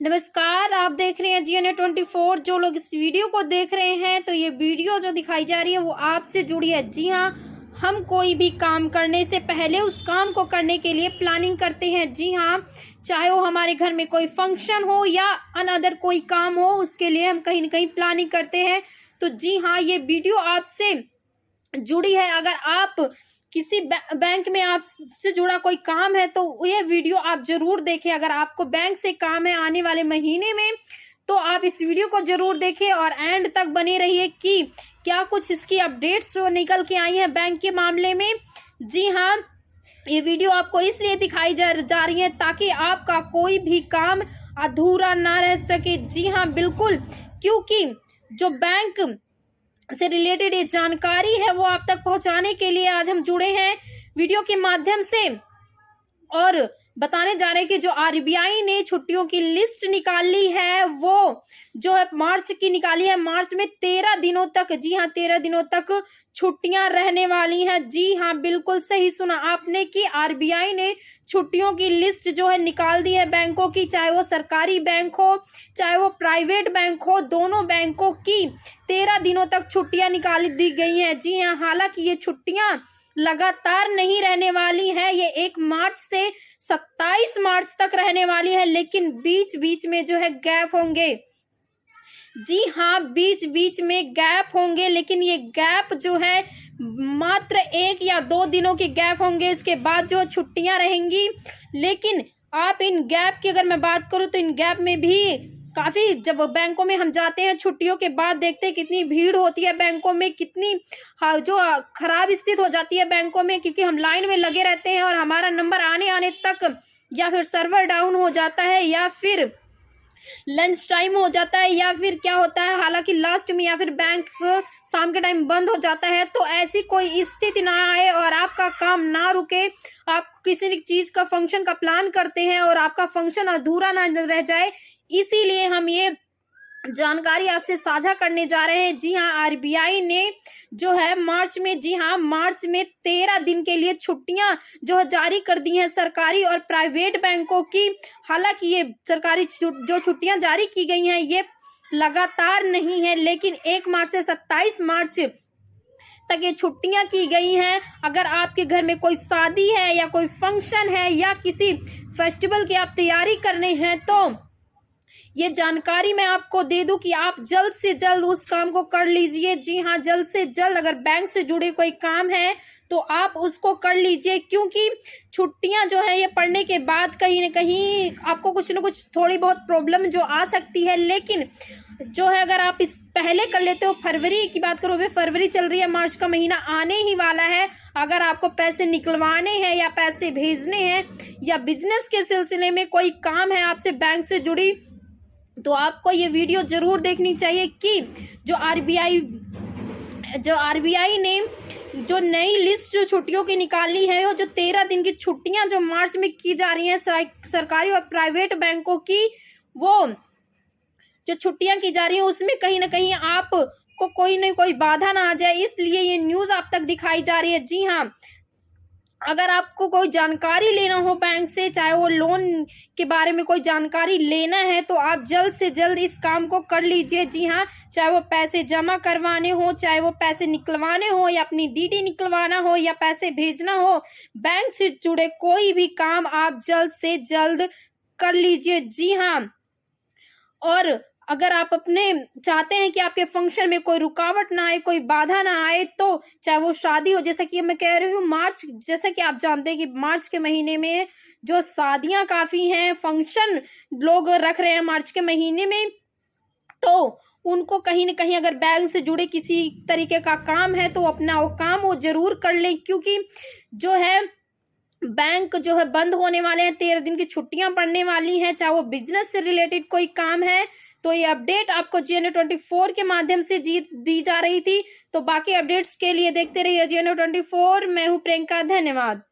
नमस्कार, आप देख रहे हैं GNA24। जो लोग इस वीडियो को देख रहे हैं तो ये वीडियो जो दिखाई जा रही है वो आपसे जुड़ी है। जी हाँ, हम कोई भी काम करने से पहले उस काम को करने के लिए प्लानिंग करते हैं। जी हाँ, चाहे वो हमारे घर में कोई फंक्शन हो या अनदर कोई काम हो, उसके लिए हम कहीं ना कहीं प्लानिंग करते हैं। तो जी हाँ, ये वीडियो आपसे जुड़ी है। अगर आप किसी बैंक में आपसे जुड़ा कोई काम है तो ये वीडियो आप जरूर देखें। अगर आपको बैंक से काम है आने वाले महीने में तो आप इस वीडियो को जरूर देखें और एंड तक बने रहिए कि क्या कुछ इसकी अपडेट्स जो निकल के आई हैं बैंक के मामले में। जी हाँ, ये वीडियो आपको इसलिए दिखाई जा रही है ताकि आपका कोई भी काम अधूरा ना रह सके। जी हाँ, बिल्कुल, क्योंकि जो बैंक से रिलेटेड ये जानकारी है वो आप तक पहुंचाने के लिए आज हम जुड़े हैं वीडियो के माध्यम से और बताने जा रहे हैं कि जो आरबीआई ने छुट्टियों की लिस्ट निकाली है वो जो है मार्च की निकाली है। मार्च में 13 दिनों तक, जी हाँ 13 दिनों तक छुट्टियां रहने वाली हैं। जी हाँ, बिल्कुल सही सुना आपने कि आरबीआई ने छुट्टियों की लिस्ट जो है निकाल दी है बैंकों की, चाहे वो सरकारी बैंक हो चाहे वो प्राइवेट बैंक हो, दोनों बैंकों की 13 दिनों तक छुट्टियां निकाल दी गई हैं। जी हाँ, हालांकि ये छुट्टियां लगातार नहीं रहने वाली है, ये 1 मार्च से 27 मार्च तक रहने वाली है, लेकिन बीच बीच में जो है गैप होंगे। जी हाँ, बीच बीच में गैप होंगे, लेकिन ये गैप जो है मात्र 1 या 2 दिनों के गैप होंगे। इसके बाद जो छुट्टियां रहेंगी, लेकिन आप इन गैप की अगर मैं बात करूं तो इन गैप में भी काफी, जब बैंकों में हम जाते हैं छुट्टियों के बाद देखते हैं कितनी भीड़ होती है बैंकों में, कितनी जो खराब स्थिति हो जाती है बैंकों में, क्योंकि हम लाइन में लगे रहते हैं और हमारा नंबर आने आने तक या फिर सर्वर डाउन हो जाता है या फिर लंच टाइम हो जाता है या फिर क्या होता है, हालांकि लास्ट में या फिर बैंक शाम के टाइम बंद हो जाता है। तो ऐसी कोई स्थिति ना आए और आपका काम ना रुके, आप किसी चीज का फंक्शन का प्लान करते हैं और आपका फंक्शन अधूरा ना रह जाए, इसीलिए हम ये जानकारी आपसे साझा करने जा रहे हैं। जी हाँ, आरबीआई ने जो है मार्च में, जी हाँ मार्च में 13 दिन के लिए छुट्टियां जो है जारी कर दी हैं सरकारी और प्राइवेट बैंकों की। हालांकि ये सरकारी जो छुट्टियां जारी की गई हैं ये लगातार नहीं है, लेकिन 1 मार्च से 27 मार्च तक ये छुट्टियां की गई हैं। अगर आपके घर में कोई शादी है या कोई फंक्शन है या किसी फेस्टिवल की आप तैयारी कर रहे हैं तो ये जानकारी मैं आपको दे दूं कि आप जल्द से जल्द उस काम को कर लीजिए। जी हाँ, जल्द से जल्द अगर बैंक से जुड़े कोई काम है तो आप उसको कर लीजिए, क्योंकि छुट्टियां जो है ये पढ़ने के बाद कहीं ना कहीं आपको कुछ ना कुछ थोड़ी बहुत प्रॉब्लम जो आ सकती है, लेकिन जो है अगर आप इस पहले कर लेते हो, फरवरी की बात करो, अभी फरवरी चल रही है, मार्च का महीना आने ही वाला है। अगर आपको पैसे निकलवाने हैं या पैसे भेजने हैं या बिजनेस के सिलसिले में कोई काम है आपसे बैंक से जुड़ी, तो आपको ये वीडियो जरूर देखनी चाहिए कि जो आरबीआई ने जो नई लिस्ट जो छुट्टियों की निकाली है, वो जो 13 दिन की छुट्टियां जो मार्च में की जा रही हैं सरकारी और प्राइवेट बैंकों की, वो जो छुट्टियां की जा रही हैं उसमें कहीं ना कहीं आपको कोई ना कोई बाधा ना आ जाए, इसलिए ये न्यूज आप तक दिखाई जा रही है। जी हाँ, अगर आपको कोई जानकारी लेना हो बैंक से, चाहे वो लोन के बारे में कोई जानकारी लेना है, तो आप जल्द से जल्द इस काम को कर लीजिए। जी हाँ, चाहे वो पैसे जमा करवाने हो, चाहे वो पैसे निकलवाने हो या अपनी डीडी निकलवाना हो या पैसे भेजना हो, बैंक से जुड़े कोई भी काम आप जल्द से जल्द कर लीजिए। जी हाँ, और अगर आप अपने चाहते हैं कि आपके फंक्शन में कोई रुकावट ना आए, कोई बाधा ना आए, तो चाहे वो शादी हो, जैसा कि मैं कह रही हूँ मार्च, जैसा कि आप जानते हैं कि मार्च के महीने में जो शादियां काफी हैं, फंक्शन लोग रख रहे हैं मार्च के महीने में, तो उनको कहीं ना कहीं अगर बैंक से जुड़े किसी तरीके का काम है तो अपना वो काम वो जरूर कर लें, क्योंकि जो है बैंक जो है बंद होने वाले हैं, 13 दिन की छुट्टियां पड़ने वाली हैं। चाहे वो बिजनेस से रिलेटेड कोई काम है तो ये अपडेट आपको GNA24 के माध्यम से दी जा रही थी। तो बाकी अपडेट्स के लिए देखते रहिए GNA24। मैं हूं प्रियंका, धन्यवाद।